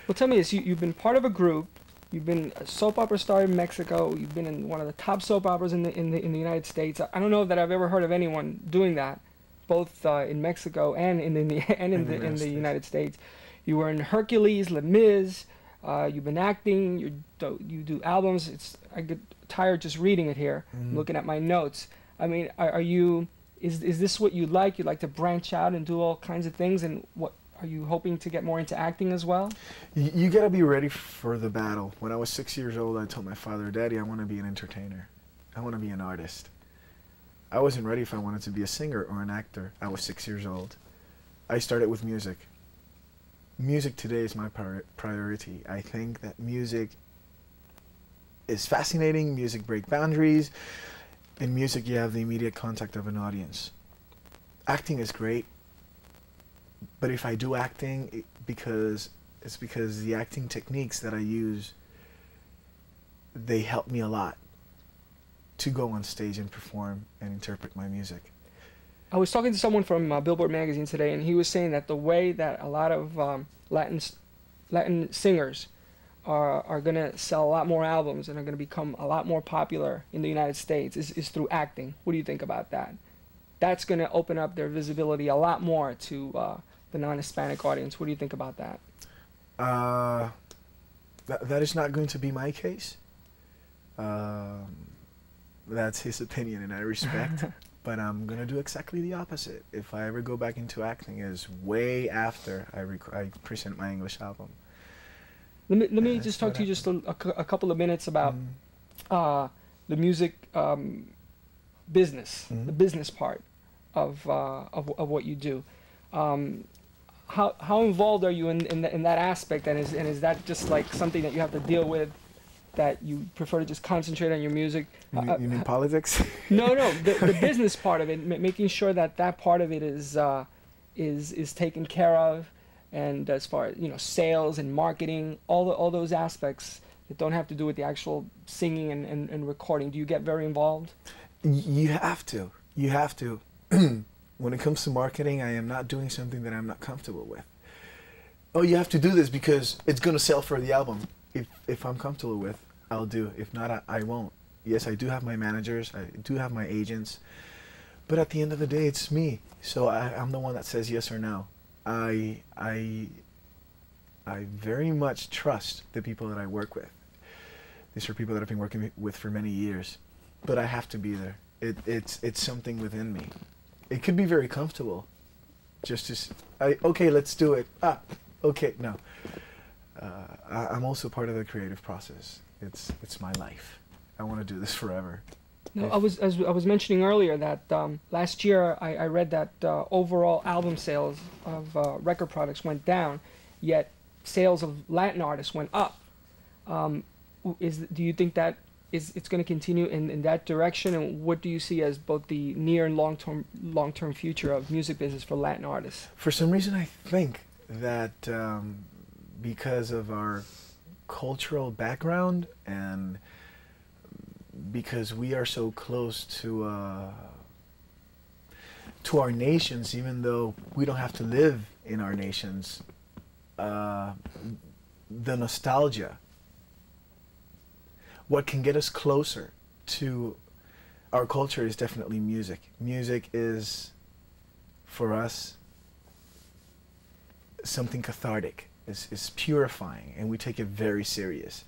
Well, tell me this: you've been part of a group. You've been a soap opera star in Mexico. You've been in one of the top soap operas in the United States. I don't know that I've ever heard of anyone doing that, both in Mexico and in the and in the United States. You were in Hercules, Les Mis. You've been acting. You do albums. I get tired just reading it here. Mm. Looking at my notes. I mean, are you? Is this what you like? You like to branch out and do all kinds of things? And what are you hoping to get more into acting as well? You gotta be ready for the battle. When I was 6 years old, I told my father, "Daddy, I want to be an entertainer. I want to be an artist." I wasn't ready if I wanted to be a singer or an actor. I was 6 years old. I started with music. Music today is my priority. I think that music is fascinating. Music breaks boundaries. In music, you have the immediate contact of an audience. Acting is great, but if I do acting, it's because the acting techniques that I use, they help me a lot to go on stage and perform and interpret my music. I was talking to someone from Billboard magazine today, and he was saying that the way that a lot of Latin singers are going to sell a lot more albums and are going to become a lot more popular in the United States is through acting. What do you think about that? That's going to open up their visibility a lot more to the non-Hispanic audience. What do you think about that? That is not going to be my case. That's his opinion, and I respect. But I'm going to do exactly the opposite. If I ever go back into acting, is way after I present my English album. Let me just talk to you just a couple of minutes about the music business, the business part of what you do. How involved are you in that aspect, and is that just like something that you have to deal with, that you prefer to just concentrate on your music? You mean politics? No, the business part of it, making sure that part of it is taken care of, and as far as sales and marketing, all those aspects that don't have to do with the actual singing and recording. Do you get very involved? You have to. You have to. When it comes to marketing, I am not doing something that I'm not comfortable with. Oh, you have to do this because it's going to sell for the album. If I'm comfortable with, I'll do. If not, I won't. Yes, I do have my managers. I do have my agents. But at the end of the day, it's me. So I'm the one that says yes or no. I very much trust the people that I work with. These are people that I've been working with for many years. But I have to be there. It's something within me. It could be very comfortable. Just okay, let's do it. Okay, no. I'm also part of the creative process. It's my life. I want to do this forever. No, I was mentioning earlier that last year I read that overall album sales of record products went down, yet sales of Latin artists went up. Do you think that it's going to continue in that direction, and what do you see as both the near and long-term future of music business for Latin artists? For some reason, I think that because of our cultural background and because we are so close to our nations, even though we don't have to live in our nations, the nostalgia, what can get us closer to our culture is definitely music. Music is, for us, something cathartic. It's purifying, and we take it very serious.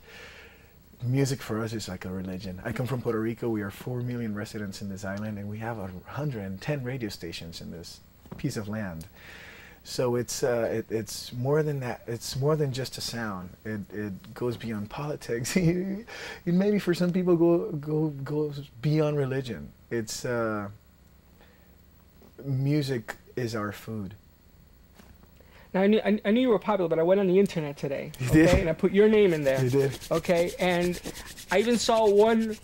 Music for us is like a religion. I come from Puerto Rico. We are 4 million residents in this island, and we have 110 radio stations in this piece of land. So it's more than that. It's more than just a sound. It goes beyond politics. It maybe for some people goes beyond religion. It's music is our food. Now, I knew you were popular, but I went on the internet today, You okay, did? and I put your name in there. You did. Okay, and I even saw one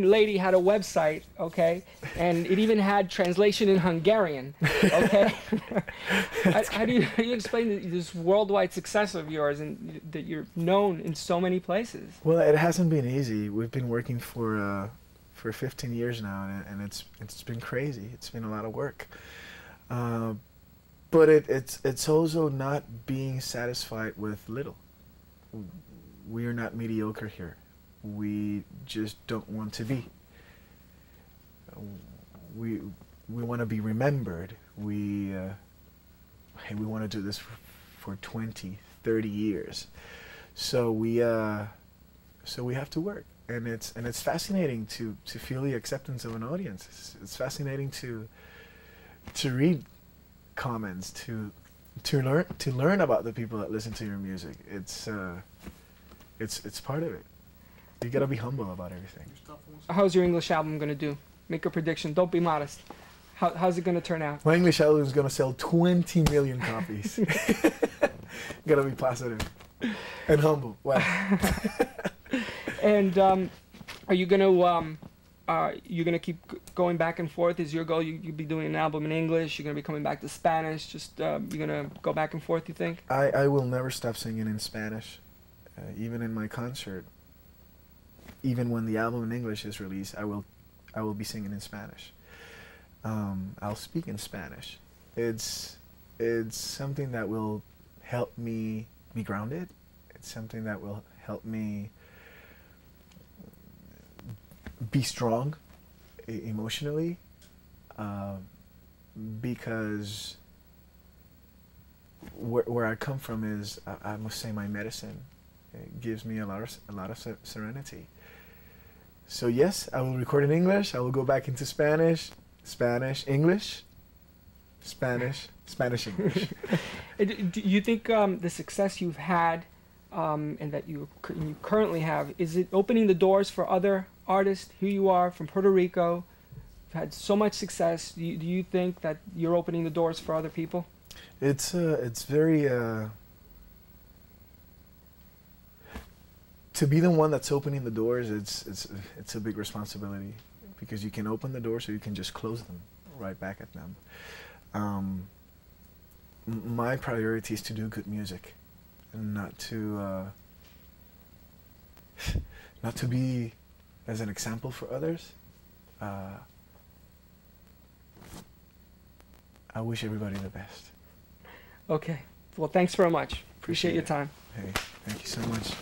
lady had a website, okay, and it even had translation in Hungarian, okay. How do you explain this worldwide success of yours and that you're known in so many places? Well, it hasn't been easy. We've been working for 15 years now, and it's been crazy. It's been a lot of work. But it's also not being satisfied with little. We are not mediocre here. We just don't want to be. We want to be remembered. Hey, we want to do this for 20, 30 years. So we have to work, and it's fascinating to feel the acceptance of an audience. It's fascinating to read comments, to learn about the people that listen to your music. It's part of it. You gotta be humble about everything. How's your English album gonna do? Make a prediction. Don't be modest. How's it gonna turn out? My English album is gonna sell 20 million copies. Gotta be positive and humble. Wow. And are you gonna keep going back and forth? Is your goal you'll be doing an album in English? You're gonna be coming back to Spanish? Just you're gonna go back and forth? You think? I will never stop singing in Spanish, even in my concert. Even when the album in English is released, I will be singing in Spanish. I'll speak in Spanish. It's something that will help me be grounded. It's something that will help me be strong emotionally, because where I come from is, I must say, my medicine. It gives me a lot of serenity. So yes, I will record in English. I will go back into Spanish, English, Spanish, English. Do you think the success you've had and that you currently have, is it opening the doors for other artists? Here you are from Puerto Rico, you've had so much success. Do you think that you're opening the doors for other people? It's very to be the one that's opening the doors. It's a big responsibility, because you can open the doors or you can just close them right back at them. My priority is to do good music, and not to be as an example for others. I wish everybody the best. Okay. Well, thanks very much. Appreciate your time. Hey, thank you so much.